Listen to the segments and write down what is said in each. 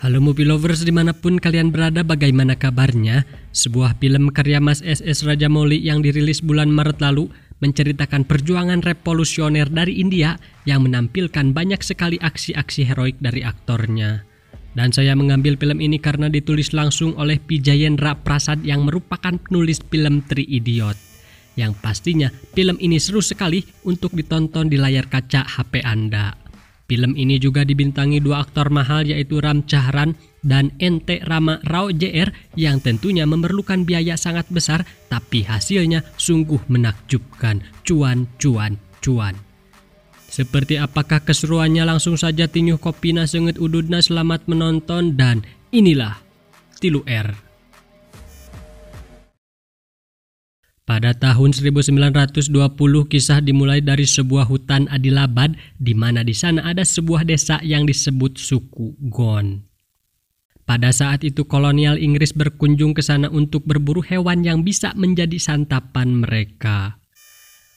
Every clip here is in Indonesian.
Halo movie lovers dimanapun kalian berada, bagaimana kabarnya? Sebuah film karya Mas SS Rajamouli yang dirilis bulan Maret lalu menceritakan perjuangan revolusioner dari India yang menampilkan banyak sekali aksi-aksi heroik dari aktornya. Dan saya mengambil film ini karena ditulis langsung oleh Pijayendra Prasad yang merupakan penulis film Three Idiot. Yang pastinya film ini seru sekali untuk ditonton di layar kaca HP Anda. Film ini juga dibintangi dua aktor mahal yaitu Ram Charan dan NT Rama Rao Jr. yang tentunya memerlukan biaya sangat besar, tapi hasilnya sungguh menakjubkan. Cuan, cuan, cuan. Seperti apakah keseruannya? Langsung saja tinyuh kopina senget ududna, selamat menonton, dan inilah Tilu R. Pada tahun 1920 kisah dimulai dari sebuah hutan Adilabad di mana di sana ada sebuah desa yang disebut suku Gon. Pada saat itu kolonial Inggris berkunjung ke sana untuk berburu hewan yang bisa menjadi santapan mereka.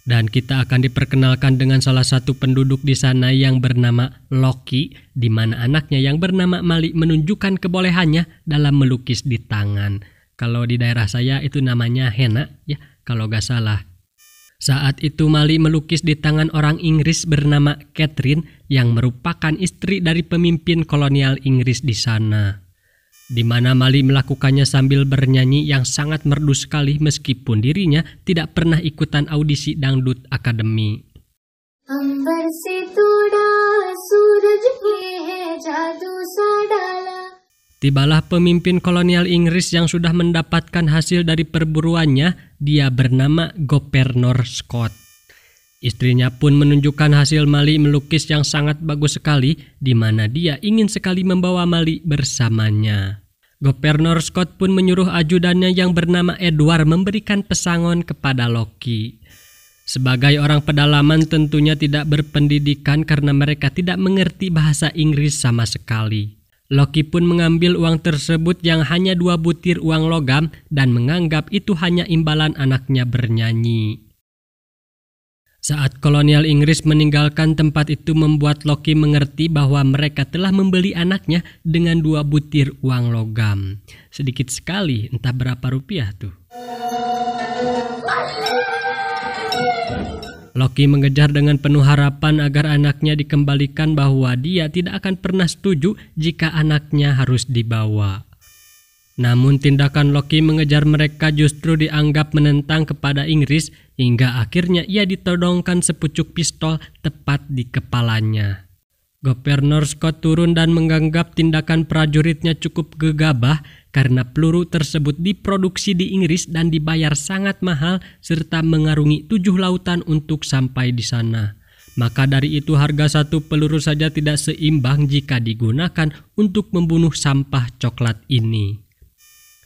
Dan kita akan diperkenalkan dengan salah satu penduduk di sana yang bernama Loki, di mana anaknya yang bernama Mali menunjukkan kebolehannya dalam melukis di tangan. Kalau di daerah saya itu namanya henna ya. Kalau gak salah. Saat itu Mali melukis di tangan orang Inggris bernama Catherine yang merupakan istri dari pemimpin kolonial Inggris di sana. Di mana Mali melakukannya sambil bernyanyi yang sangat merdu sekali meskipun dirinya tidak pernah ikutan audisi dangdut akademi. Ambar se toda suraj hai jadu sa dala. Tibalah pemimpin kolonial Inggris yang sudah mendapatkan hasil dari perburuannya, dia bernama Governor Scott. Istrinya pun menunjukkan hasil Mali melukis yang sangat bagus sekali, di mana dia ingin sekali membawa Mali bersamanya. Governor Scott pun menyuruh ajudannya yang bernama Edward memberikan pesangon kepada Loki. Sebagai orang pedalaman tentunya tidak berpendidikan karena mereka tidak mengerti bahasa Inggris sama sekali. Loki pun mengambil uang tersebut yang hanya 2 butir uang logam dan menganggap itu hanya imbalan anaknya bernyanyi. Saat kolonial Inggris meninggalkan tempat itu membuat Loki mengerti bahwa mereka telah membeli anaknya dengan 2 butir uang logam. Sedikit sekali, entah berapa rupiah tuh. Loki mengejar dengan penuh harapan agar anaknya dikembalikan, bahwa dia tidak akan pernah setuju jika anaknya harus dibawa. Namun tindakan Loki mengejar mereka justru dianggap menentang kepada Inggris hingga akhirnya ia ditodongkan sepucuk pistol tepat di kepalanya. Governor Scott turun dan menganggap tindakan prajuritnya cukup gegabah karena peluru tersebut diproduksi di Inggris dan dibayar sangat mahal serta mengarungi 7 lautan untuk sampai di sana. Maka dari itu harga satu peluru saja tidak seimbang jika digunakan untuk membunuh sampah coklat ini.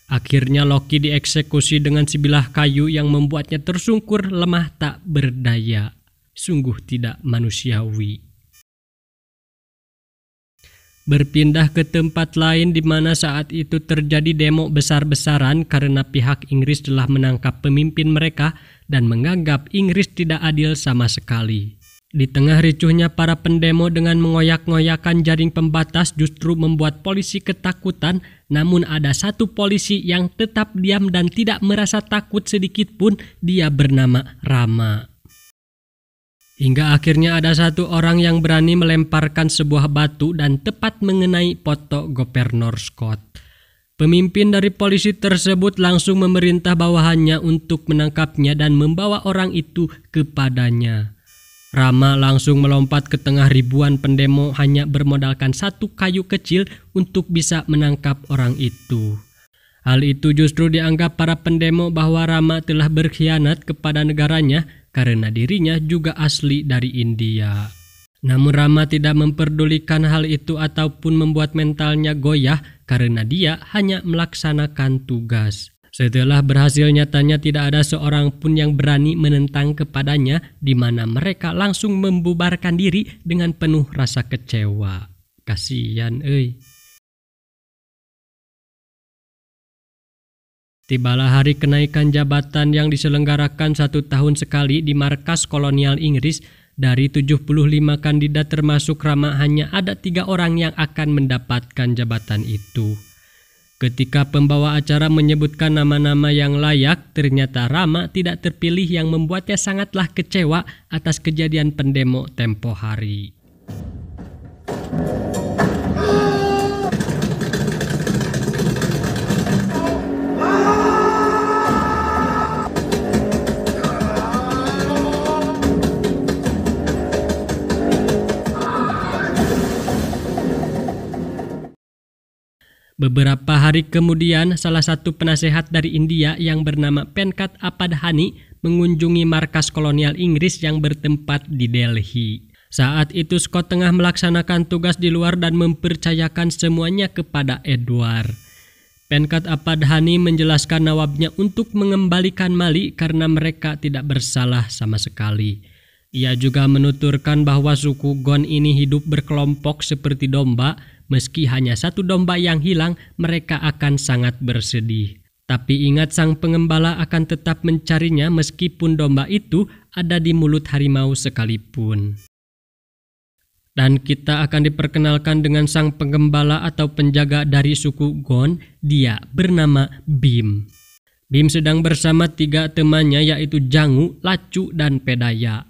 Akhirnya Loki dieksekusi dengan sebilah kayu yang membuatnya tersungkur lemah tak berdaya. Sungguh tidak manusiawi. Berpindah ke tempat lain di mana saat itu terjadi demo besar-besaran karena pihak Inggris telah menangkap pemimpin mereka dan menganggap Inggris tidak adil sama sekali. Di tengah ricuhnya para pendemo dengan mengoyak-ngoyakan jaring pembatas justru membuat polisi ketakutan, namun ada satu polisi yang tetap diam dan tidak merasa takut sedikit pun, dia bernama Rama. Hingga akhirnya ada satu orang yang berani melemparkan sebuah batu dan tepat mengenai foto Governor Scott. Pemimpin dari polisi tersebut langsung memerintah bawahannya untuk menangkapnya dan membawa orang itu kepadanya. Rama langsung melompat ke tengah ribuan pendemo hanya bermodalkan satu kayu kecil untuk bisa menangkap orang itu. Hal itu justru dianggap para pendemo bahwa Rama telah berkhianat kepada negaranya karena dirinya juga asli dari India. Namun Rama tidak memperdulikan hal itu ataupun membuat mentalnya goyah karena dia hanya melaksanakan tugas. Setelah berhasil nyatanya tidak ada seorang pun yang berani menentang kepadanya, di mana mereka langsung membubarkan diri dengan penuh rasa kecewa. Kasian euy. Tibalah hari kenaikan jabatan yang diselenggarakan 1 tahun sekali di markas kolonial Inggris Dari 75 kandidat termasuk Rama hanya ada 3 orang yang akan mendapatkan jabatan itu. Ketika pembawa acara menyebutkan nama-nama yang layak, ternyata Rama tidak terpilih yang membuatnya sangatlah kecewa atas kejadian pendemo tempo hari. Beberapa hari kemudian, salah satu penasehat dari India yang bernama Venkat Apadhani mengunjungi markas kolonial Inggris yang bertempat di Delhi. Saat itu Scott tengah melaksanakan tugas di luar dan mempercayakan semuanya kepada Edward. Venkat Apadhani menjelaskan nawabnya untuk mengembalikan Mali karena mereka tidak bersalah sama sekali. Ia juga menuturkan bahwa suku Gon ini hidup berkelompok seperti domba. Meski hanya 1 domba yang hilang, mereka akan sangat bersedih. Tapi ingat, sang pengembala akan tetap mencarinya meskipun domba itu ada di mulut harimau sekalipun. Dan kita akan diperkenalkan dengan sang pengembala atau penjaga dari suku Gon. Dia bernama Bim. Bim sedang bersama 3 temannya yaitu Jangu, Lacu, dan Pedaya.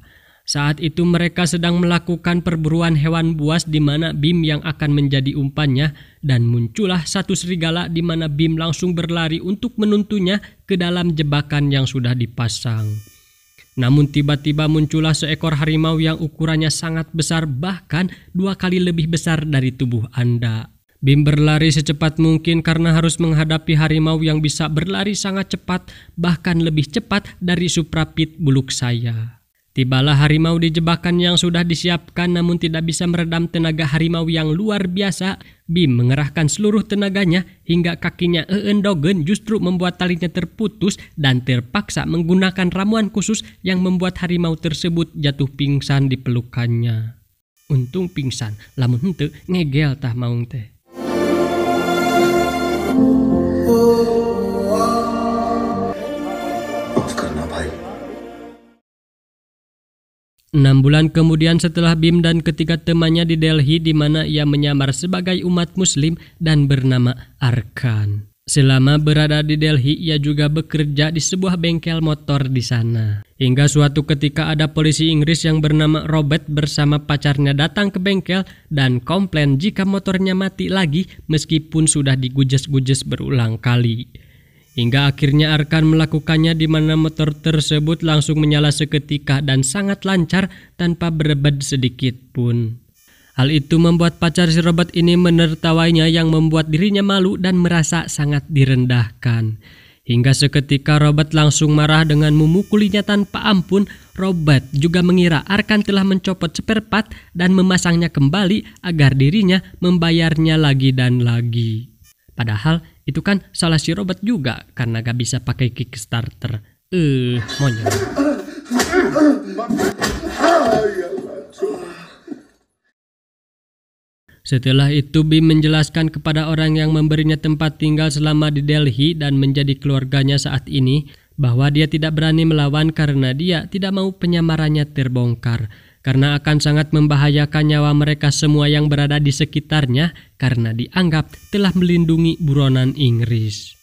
Saat itu mereka sedang melakukan perburuan hewan buas di mana Bim yang akan menjadi umpannya, dan muncullah satu serigala di mana Bim langsung berlari untuk menuntunnya ke dalam jebakan yang sudah dipasang. Namun tiba-tiba muncullah seekor harimau yang ukurannya sangat besar, bahkan 2 kali lebih besar dari tubuh Anda. Bim berlari secepat mungkin karena harus menghadapi harimau yang bisa berlari sangat cepat, bahkan lebih cepat dari Suprapit buluk saya. Tibalah harimau di jebakan yang sudah disiapkan, namun tidak bisa meredam tenaga harimau yang luar biasa. Bim mengerahkan seluruh tenaganya hingga kakinya eendogen justru membuat talinya terputus dan terpaksa menggunakan ramuan khusus yang membuat harimau tersebut jatuh pingsan di pelukannya. Untung pingsan, lamun henteu ngegel tah maung teh. 6 bulan kemudian setelah Bim dan ketiga temannya di Delhi, di mana ia menyamar sebagai umat muslim dan bernama Arkan. Selama berada di Delhi, ia juga bekerja di sebuah bengkel motor di sana. Hingga suatu ketika ada polisi Inggris yang bernama Robert bersama pacarnya datang ke bengkel dan komplain jika motornya mati lagi meskipun sudah digujes-gujes berulang kali. Hingga akhirnya Arkan melakukannya, di mana motor tersebut langsung menyala seketika dan sangat lancar tanpa berebet sedikit pun. Hal itu membuat pacar si Robert ini menertawainya yang membuat dirinya malu dan merasa sangat direndahkan. Hingga seketika Robert langsung marah dengan memukulinya tanpa ampun. Robert juga mengira Arkan telah mencopot spare part dan memasangnya kembali agar dirinya membayarnya lagi dan lagi. Padahal itu kan salah si Robert juga karena gak bisa pakai Kickstarter. Monyet. Setelah itu Bim menjelaskan kepada orang yang memberinya tempat tinggal selama di Delhi dan menjadi keluarganya saat ini bahwa dia tidak berani melawan karena dia tidak mau penyamarannya terbongkar. Karena akan sangat membahayakan nyawa mereka semua yang berada di sekitarnya karena dianggap telah melindungi buronan Inggris.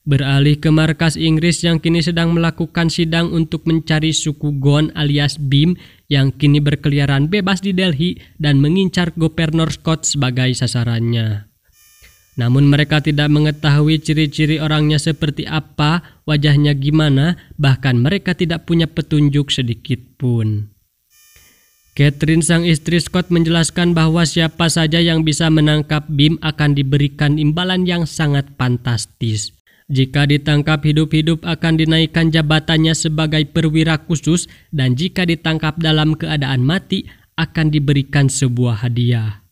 Beralih ke markas Inggris yang kini sedang melakukan sidang untuk mencari suku Gon alias Bim yang kini berkeliaran bebas di Delhi dan mengincar Gubernur Scott sebagai sasarannya. Namun mereka tidak mengetahui ciri-ciri orangnya seperti apa, wajahnya gimana, bahkan mereka tidak punya petunjuk sedikit pun. Catherine, sang istri Scott, menjelaskan bahwa siapa saja yang bisa menangkap Bim akan diberikan imbalan yang sangat fantastis. Jika ditangkap hidup-hidup akan dinaikkan jabatannya sebagai perwira khusus, dan jika ditangkap dalam keadaan mati akan diberikan sebuah hadiah.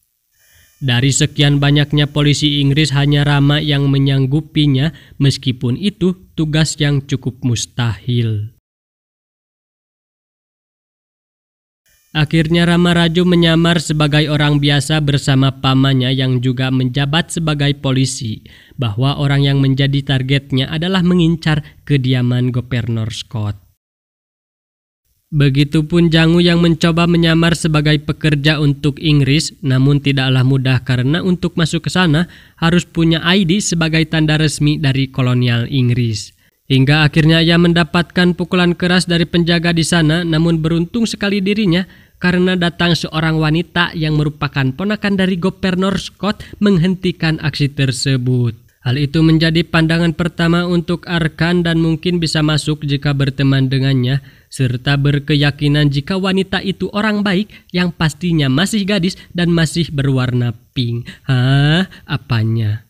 Dari sekian banyaknya polisi Inggris hanya Rama yang menyanggupinya, meskipun itu tugas yang cukup mustahil. Akhirnya Rama Raju menyamar sebagai orang biasa bersama pamannya yang juga menjabat sebagai polisi, bahwa orang yang menjadi targetnya adalah mengincar kediaman Gubernur Scott. Begitupun Jangu yang mencoba menyamar sebagai pekerja untuk Inggris, namun tidaklah mudah karena untuk masuk ke sana harus punya ID sebagai tanda resmi dari kolonial Inggris. Hingga akhirnya ia mendapatkan pukulan keras dari penjaga di sana, namun beruntung sekali dirinya karena datang seorang wanita yang merupakan ponakan dari Gubernur Scott menghentikan aksi tersebut. Hal itu menjadi pandangan pertama untuk Arkan dan mungkin bisa masuk jika berteman dengannya, serta berkeyakinan jika wanita itu orang baik yang pastinya masih gadis dan masih berwarna pink. Hah? Apanya?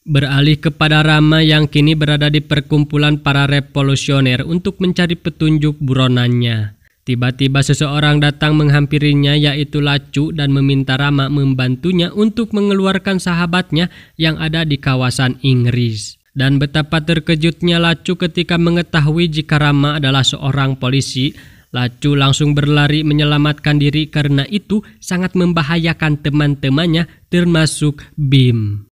Beralih kepada Rama yang kini berada di perkumpulan para revolusioner untuk mencari petunjuk buronannya. Tiba-tiba seseorang datang menghampirinya yaitu Lacu dan meminta Rama membantunya untuk mengeluarkan sahabatnya yang ada di kawasan Inggris. Dan betapa terkejutnya Lacu ketika mengetahui jika Rama adalah seorang polisi. Lacu langsung berlari menyelamatkan diri karena itu sangat membahayakan teman-temannya termasuk Bim.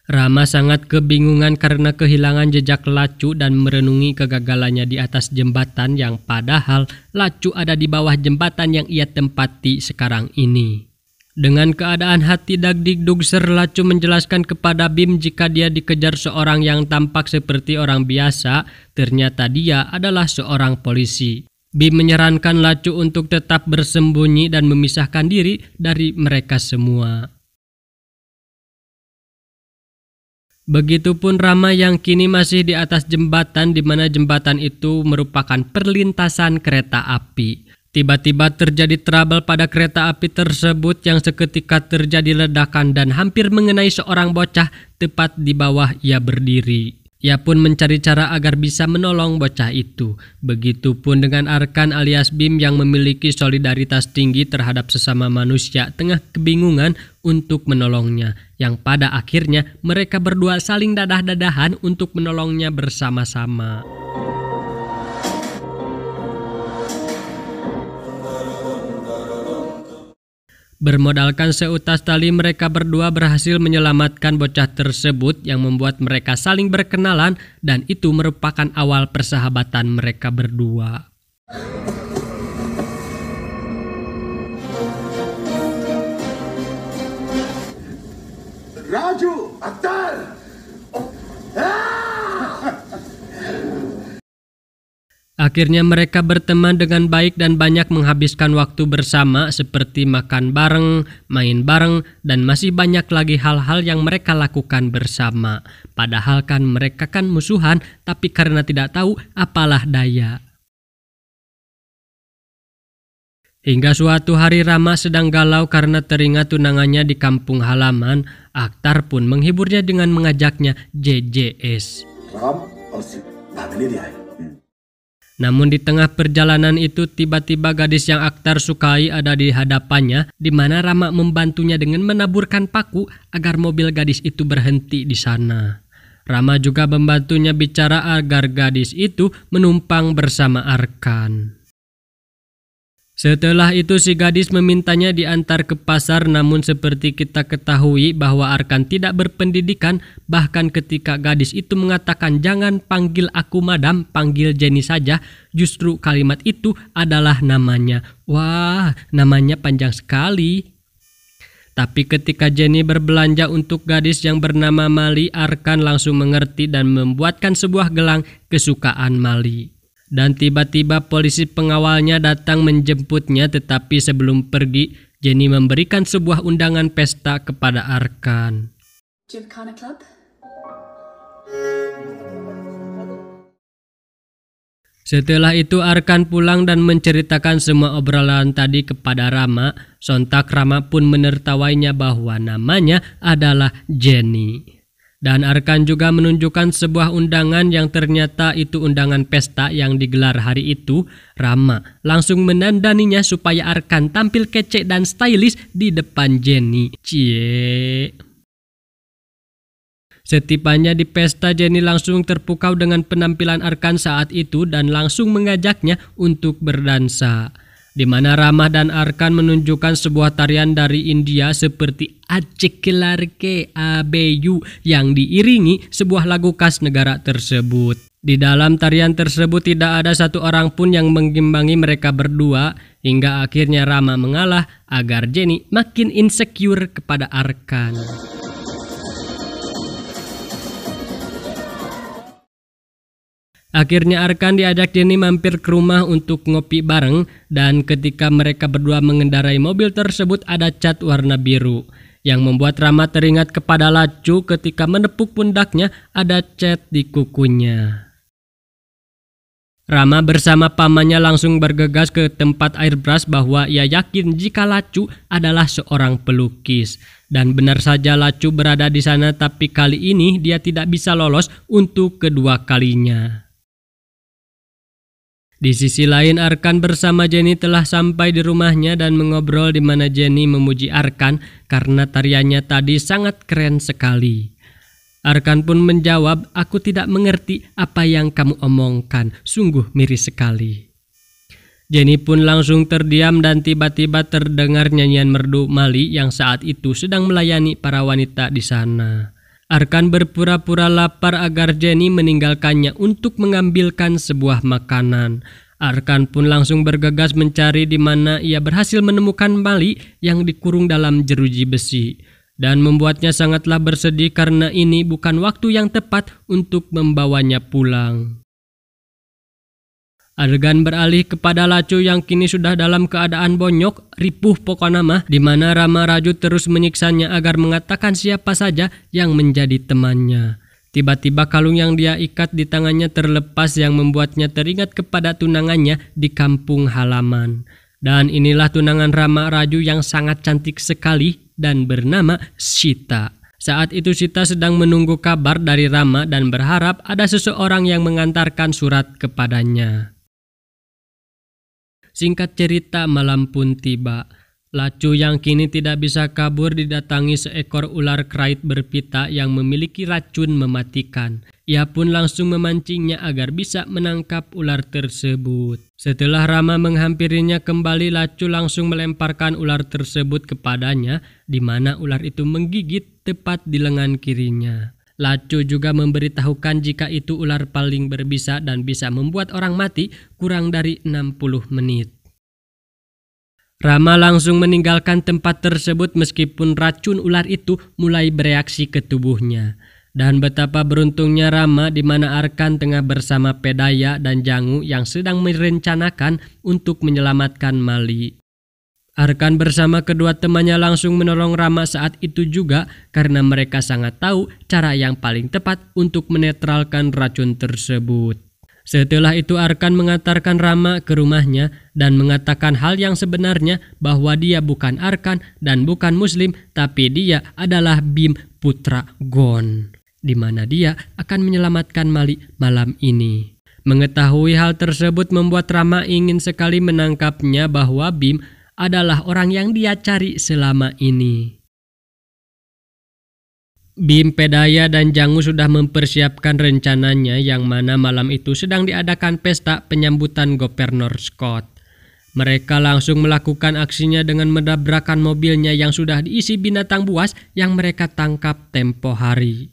Rama sangat kebingungan karena kehilangan jejak Lacu dan merenungi kegagalannya di atas jembatan yang padahal Lacu ada di bawah jembatan yang ia tempati sekarang ini. Dengan keadaan hati dagdikduk ser, Lacu menjelaskan kepada Bim jika dia dikejar seorang yang tampak seperti orang biasa, ternyata dia adalah seorang polisi. Bim menyarankan Lacu untuk tetap bersembunyi dan memisahkan diri dari mereka semua. Begitupun Rama yang kini masih di atas jembatan di mana jembatan itu merupakan perlintasan kereta api. Tiba-tiba terjadi trouble pada kereta api tersebut yang seketika terjadi ledakan dan hampir mengenai seorang bocah tepat di bawah ia berdiri. Ia pun mencari cara agar bisa menolong bocah itu. Begitupun dengan Arkan alias Bim yang memiliki solidaritas tinggi terhadap sesama manusia tengah kebingungan untuk menolongnya. Yang pada akhirnya mereka berdua saling dadah-dadahan untuk menolongnya bersama-sama. Bermodalkan seutas tali, mereka berdua berhasil menyelamatkan bocah tersebut yang membuat mereka saling berkenalan dan itu merupakan awal persahabatan mereka berdua. Raju, Akhtar! Akhirnya mereka berteman dengan baik dan banyak menghabiskan waktu bersama seperti makan bareng, main bareng, dan masih banyak lagi hal-hal yang mereka lakukan bersama. Padahal kan mereka kan musuhan, tapi karena tidak tahu apalah daya. Hingga suatu hari Rama sedang galau karena teringat tunangannya di kampung halaman. Akhtar pun menghiburnya dengan mengajaknya JJS. Ram, Osip, ini dia. Namun di tengah perjalanan itu tiba-tiba gadis yang Akhtar sukai ada di hadapannya, di mana Rama membantunya dengan menaburkan paku agar mobil gadis itu berhenti di sana. Rama juga membantunya bicara agar gadis itu menumpang bersama Arkan. Setelah itu si gadis memintanya diantar ke pasar, namun seperti kita ketahui bahwa Arkan tidak berpendidikan, bahkan ketika gadis itu mengatakan jangan panggil aku madam, panggil Jenny saja, justru kalimat itu adalah namanya. Wah, namanya panjang sekali. Tapi ketika Jenny berbelanja untuk gadis yang bernama Mali, Arkan langsung mengerti dan membuatkan sebuah gelang kesukaan Mali. Dan tiba-tiba polisi pengawalnya datang menjemputnya, tetapi sebelum pergi, Jenny memberikan sebuah undangan pesta kepada Arkan. Gymkhana Club? Setelah itu Arkan pulang dan menceritakan semua obrolan tadi kepada Rama. Sontak Rama pun menertawainya bahwa namanya adalah Jenny. Dan Arkan juga menunjukkan sebuah undangan yang ternyata itu undangan pesta yang digelar hari itu. Rama langsung menandaninya supaya Arkan tampil kece dan stylish di depan Jenny. Cie. Setibanya di pesta, Jenny langsung terpukau dengan penampilan Arkan saat itu dan langsung mengajaknya untuk berdansa. di mana Rama dan Arkan menunjukkan sebuah tarian dari India seperti Acekelarke Abeyu yang diiringi sebuah lagu khas negara tersebut. Di dalam tarian tersebut tidak ada satu orang pun yang mengimbangi mereka berdua, hingga akhirnya Rama mengalah agar Jenny makin insecure kepada Arkan. Akhirnya Arkan diajak Jenny mampir ke rumah untuk ngopi bareng, dan ketika mereka berdua mengendarai mobil tersebut ada cat warna biru yang membuat Rama teringat kepada Lacu ketika menepuk pundaknya ada cat di kukunya. Rama bersama pamannya langsung bergegas ke tempat airbrush bahwa ia yakin jika Lacu adalah seorang pelukis. Dan benar saja Lacu berada di sana, tapi kali ini dia tidak bisa lolos untuk kedua kalinya. Di sisi lain, Arkan bersama Jenny telah sampai di rumahnya dan mengobrol di mana Jenny memuji Arkan karena tariannya tadi sangat keren sekali. Arkan pun menjawab, "Aku tidak mengerti apa yang kamu omongkan, sungguh miris sekali." Jenny pun langsung terdiam dan tiba-tiba terdengar nyanyian merdu Mali yang saat itu sedang melayani para wanita di sana. Arkan berpura-pura lapar agar Jenny meninggalkannya untuk mengambilkan sebuah makanan. Arkan pun langsung bergegas mencari di mana ia berhasil menemukan Mali yang dikurung dalam jeruji besi. Dan membuatnya sangatlah bersedih karena ini bukan waktu yang tepat untuk membawanya pulang. Adegan beralih kepada Lacu yang kini sudah dalam keadaan bonyok, ripuh pokoknya mah, di mana Rama Raju terus menyiksanya agar mengatakan siapa saja yang menjadi temannya. Tiba-tiba kalung yang dia ikat di tangannya terlepas yang membuatnya teringat kepada tunangannya di kampung halaman. Dan inilah tunangan Rama Raju yang sangat cantik sekali dan bernama Sita. Saat itu Sita sedang menunggu kabar dari Rama dan berharap ada seseorang yang mengantarkan surat kepadanya. Singkat cerita, malam pun tiba. Lacu yang kini tidak bisa kabur didatangi seekor ular krait berpita yang memiliki racun mematikan. Ia pun langsung memancingnya agar bisa menangkap ular tersebut. Setelah Rama menghampirinya kembali, Lacu langsung melemparkan ular tersebut kepadanya, di mana ular itu menggigit tepat di lengan kirinya. Lacu juga memberitahukan jika itu ular paling berbisa dan bisa membuat orang mati kurang dari 60 menit. Rama langsung meninggalkan tempat tersebut meskipun racun ular itu mulai bereaksi ke tubuhnya. Dan betapa beruntungnya Rama di mana Arkan tengah bersama Pedaya dan Jangu yang sedang merencanakan untuk menyelamatkan Mali. Arkan bersama kedua temannya langsung menolong Rama saat itu juga karena mereka sangat tahu cara yang paling tepat untuk menetralkan racun tersebut. Setelah itu Arkan mengantarkan Rama ke rumahnya dan mengatakan hal yang sebenarnya bahwa dia bukan Arkan dan bukan Muslim, tapi dia adalah Bim putra Gon, di mana dia akan menyelamatkan Mali malam ini. Mengetahui hal tersebut membuat Rama ingin sekali menangkapnya bahwa Bim adalah orang yang dia cari selama ini. Bim, Pedaya, dan Jangu sudah mempersiapkan rencananya yang mana malam itu sedang diadakan pesta penyambutan Gubernur Scott. Mereka langsung melakukan aksinya dengan mendabrakan mobilnya yang sudah diisi binatang buas yang mereka tangkap tempo hari.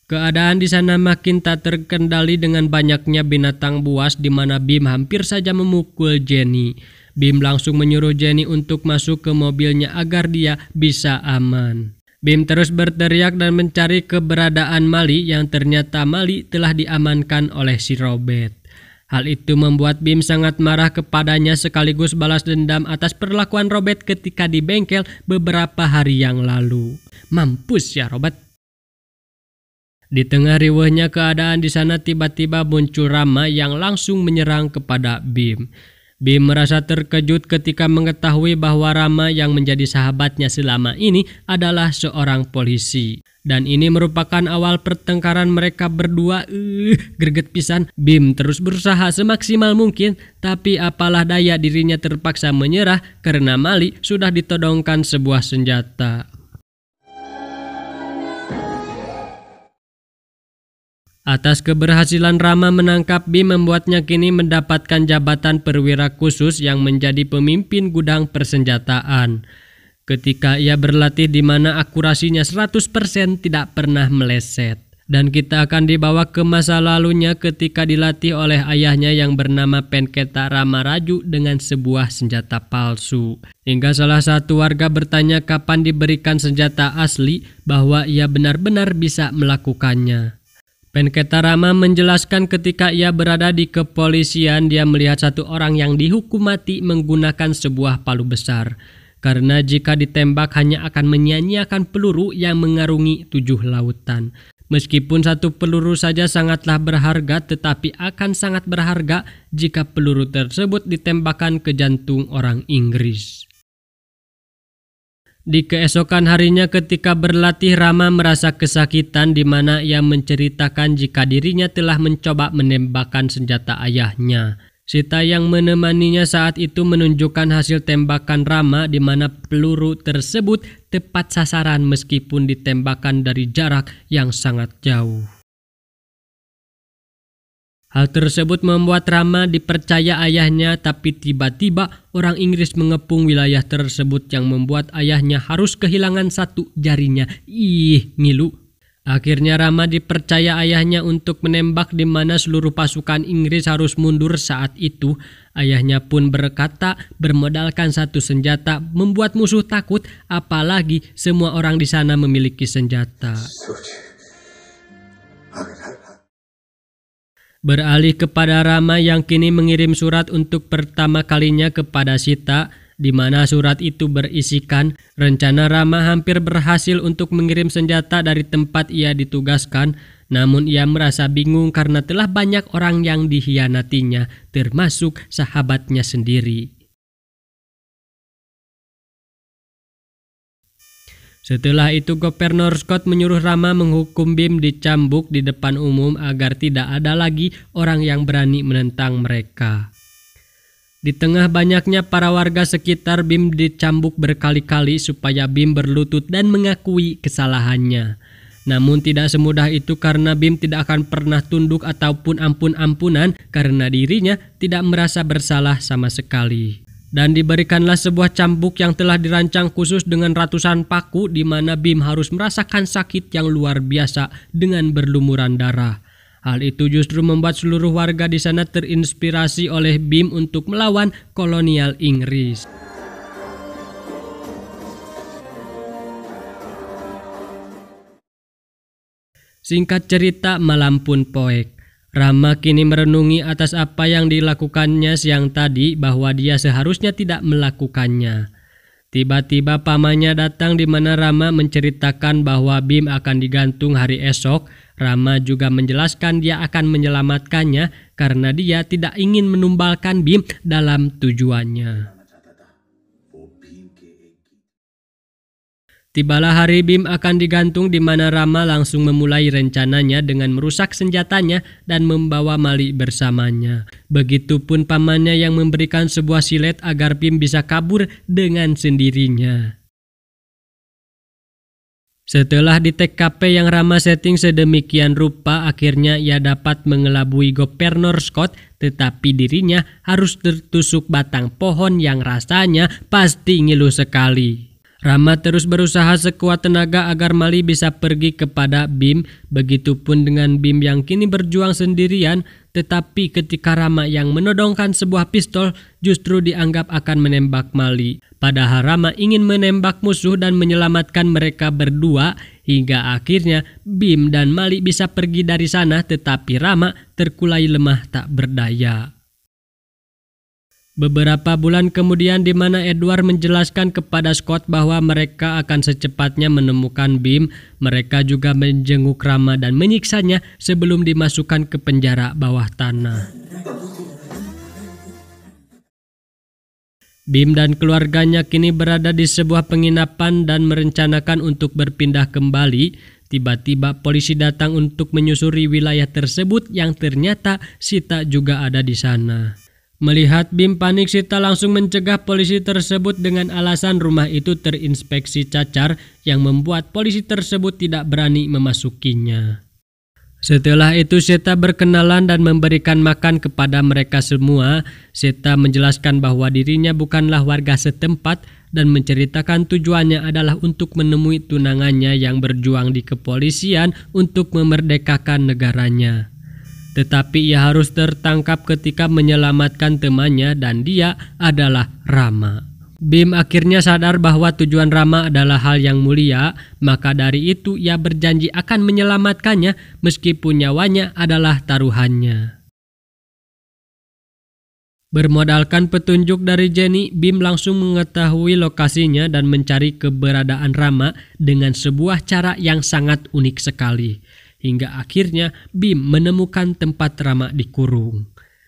Keadaan di sana makin tak terkendali dengan banyaknya binatang buas di mana Bim hampir saja memukul Jenny. Bim langsung menyuruh Jenny untuk masuk ke mobilnya agar dia bisa aman. Bim terus berteriak dan mencari keberadaan Mali yang ternyata Mali telah diamankan oleh si Robert. Hal itu membuat Bim sangat marah kepadanya sekaligus balas dendam atas perlakuan Robert ketika di bengkel beberapa hari yang lalu. Mampus ya Robert. Di tengah riweuhnya keadaan di sana tiba-tiba muncul Rama yang langsung menyerang kepada Bim. Bim merasa terkejut ketika mengetahui bahwa Rama yang menjadi sahabatnya selama ini adalah seorang polisi. Dan ini merupakan awal pertengkaran mereka berdua. Greget pisan. Bim terus berusaha semaksimal mungkin, tapi apalah daya dirinya terpaksa menyerah karena Mali sudah ditodongkan sebuah senjata. Atas keberhasilan Rama menangkap Bim membuatnya kini mendapatkan jabatan perwira khusus yang menjadi pemimpin gudang persenjataan. Ketika ia berlatih di mana akurasinya 100% tidak pernah meleset. Dan kita akan dibawa ke masa lalunya ketika dilatih oleh ayahnya yang bernama Penketa Ramaraju dengan sebuah senjata palsu. Hingga salah satu warga bertanya kapan diberikan senjata asli bahwa ia benar-benar bisa melakukannya. Penketa Rama menjelaskan ketika ia berada di kepolisian dia melihat satu orang yang dihukum mati menggunakan sebuah palu besar. Karena jika ditembak hanya akan menyia-nyiakan peluru yang mengarungi 7 lautan. Meskipun satu peluru saja sangatlah berharga tetapi akan sangat berharga jika peluru tersebut ditembakkan ke jantung orang Inggris. Di keesokan harinya ketika berlatih Rama merasa kesakitan di mana ia menceritakan jika dirinya telah mencoba menembakkan senjata ayahnya. Sita yang menemaninya saat itu menunjukkan hasil tembakan Rama di mana peluru tersebut tepat sasaran meskipun ditembakkan dari jarak yang sangat jauh. Hal tersebut membuat Rama dipercaya ayahnya tapi tiba-tiba orang Inggris mengepung wilayah tersebut yang membuat ayahnya harus kehilangan satu jarinya. Ngilu. Akhirnya Rama dipercaya ayahnya untuk menembak di mana seluruh pasukan Inggris harus mundur saat itu. Ayahnya pun berkata bermodalkan satu senjata membuat musuh takut apalagi semua orang di sana memiliki senjata. Beralih kepada Rama yang kini mengirim surat untuk pertama kalinya kepada Sita. Di mana surat itu berisikan rencana Rama hampir berhasil untuk mengirim senjata dari tempat ia ditugaskan, namun ia merasa bingung karena telah banyak orang yang dikhianatinya, termasuk sahabatnya sendiri. Setelah itu Gubernur Scott menyuruh Rama menghukum Bim dicambuk di depan umum agar tidak ada lagi orang yang berani menentang mereka. Di tengah banyaknya para warga sekitar, Bim dicambuk berkali-kali supaya Bim berlutut dan mengakui kesalahannya. Namun tidak semudah itu karena Bim tidak akan pernah tunduk ataupun ampun-ampunan karena dirinya tidak merasa bersalah sama sekali. Dan diberikanlah sebuah cambuk yang telah dirancang khusus dengan ratusan paku di mana Bim harus merasakan sakit yang luar biasa dengan berlumuran darah. Hal itu justru membuat seluruh warga di sana terinspirasi oleh Bim untuk melawan kolonial Inggris. Singkat cerita, malam pun poek. Rama kini merenungi atas apa yang dilakukannya siang tadi bahwa dia seharusnya tidak melakukannya. Tiba-tiba pamannya datang di mana Rama menceritakan bahwa Bim akan digantung hari esok. Rama juga menjelaskan dia akan menyelamatkannya karena dia tidak ingin menumbalkan Bim dalam tujuannya. Tibalah hari Bim akan digantung di mana Rama langsung memulai rencananya dengan merusak senjatanya dan membawa Mali bersamanya. Begitupun pamannya yang memberikan sebuah silet agar Bim bisa kabur dengan sendirinya. Setelah di TKP yang Rama setting sedemikian rupa, akhirnya ia dapat mengelabui Gubernur Scott, tetapi dirinya harus tertusuk batang pohon yang rasanya pasti ngilu sekali. Rama terus berusaha sekuat tenaga agar Mali bisa pergi kepada Bim, begitupun dengan Bim yang kini berjuang sendirian, tetapi ketika Rama yang menodongkan sebuah pistol justru dianggap akan menembak Mali. Padahal Rama ingin menembak musuh dan menyelamatkan mereka berdua, hingga akhirnya Bim dan Mali bisa pergi dari sana, tetapi Rama terkulai lemah tak berdaya. Beberapa bulan kemudian di mana Edward menjelaskan kepada Scott bahwa mereka akan secepatnya menemukan Bim, mereka juga menjenguk Rama dan menyiksanya sebelum dimasukkan ke penjara bawah tanah. Bim dan keluarganya kini berada di sebuah penginapan dan merencanakan untuk berpindah kembali. Tiba-tiba polisi datang untuk menyusuri wilayah tersebut yang ternyata Sita juga ada di sana. Melihat Bim panik, Sita langsung mencegah polisi tersebut dengan alasan rumah itu terinspeksi cacar yang membuat polisi tersebut tidak berani memasukinya. Setelah itu Seta berkenalan dan memberikan makan kepada mereka semua. Seta menjelaskan bahwa dirinya bukanlah warga setempat dan menceritakan tujuannya adalah untuk menemui tunangannya yang berjuang di kepolisian untuk memerdekakan negaranya. Tetapi ia harus tertangkap ketika menyelamatkan temannya dan dia adalah Rama. Bim akhirnya sadar bahwa tujuan Rama adalah hal yang mulia, maka dari itu ia berjanji akan menyelamatkannya meskipun nyawanya adalah taruhannya. Bermodalkan petunjuk dari Jenny, Bim langsung mengetahui lokasinya dan mencari keberadaan Rama dengan sebuah cara yang sangat unik sekali. Hingga akhirnya Bim menemukan tempat Rama dikurung.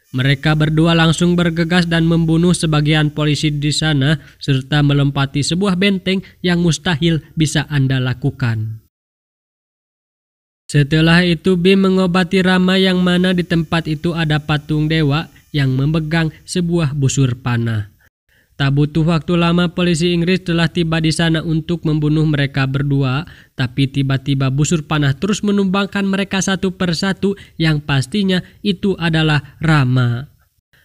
Mereka berdua langsung bergegas dan membunuh sebagian polisi di sana serta melompati sebuah benteng yang mustahil bisa Anda lakukan. Setelah itu Bim mengobati Rama yang mana di tempat itu ada patung dewa yang memegang sebuah busur panah. Tak butuh waktu lama polisi Inggris telah tiba di sana untuk membunuh mereka berdua, tapi tiba-tiba busur panah terus menumbangkan mereka satu persatu yang pastinya itu adalah Rama.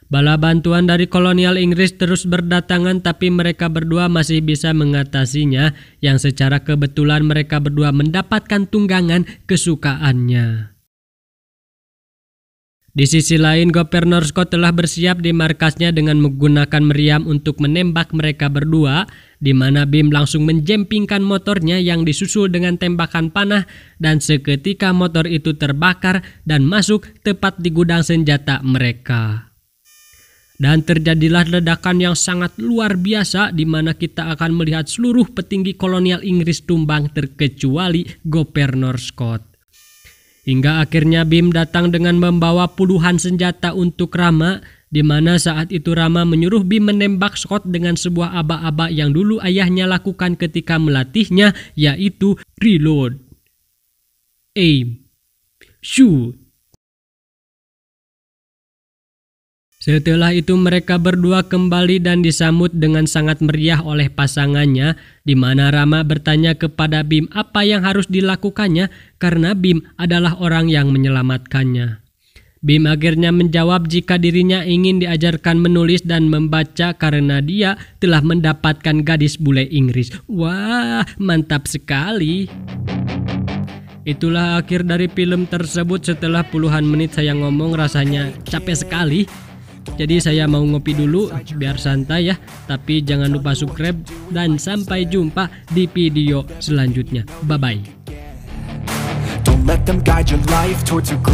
Bala bantuan dari kolonial Inggris terus berdatangan tapi mereka berdua masih bisa mengatasinya yang secara kebetulan mereka berdua mendapatkan tunggangan kesukaannya. Di sisi lain, Governor Scott telah bersiap di markasnya dengan menggunakan meriam untuk menembak mereka berdua, di mana Bim langsung menjempingkan motornya yang disusul dengan tembakan panah dan seketika motor itu terbakar dan masuk tepat di gudang senjata mereka. Dan terjadilah ledakan yang sangat luar biasa di mana kita akan melihat seluruh petinggi kolonial Inggris tumbang terkecuali Governor Scott. Hingga akhirnya Bim datang dengan membawa puluhan senjata untuk Rama, di mana saat itu Rama menyuruh Bim menembak Scott dengan sebuah aba-aba yang dulu ayahnya lakukan ketika melatihnya, yaitu reload, aim, shoot. Setelah itu mereka berdua kembali dan disambut dengan sangat meriah oleh pasangannya, di mana Rama bertanya kepada Bim apa yang harus dilakukannya karena Bim adalah orang yang menyelamatkannya. Bim akhirnya menjawab jika dirinya ingin diajarkan menulis dan membaca karena dia telah mendapatkan gadis bule Inggris. Wah, mantap sekali. Itulah akhir dari film tersebut. Setelah puluhan menit saya ngomong rasanya capek sekali. Jadi saya mau ngopi dulu biar santai ya. Tapi jangan lupa subscribe dan sampai jumpa di video selanjutnya. Bye bye. Don't let them guide your life towards your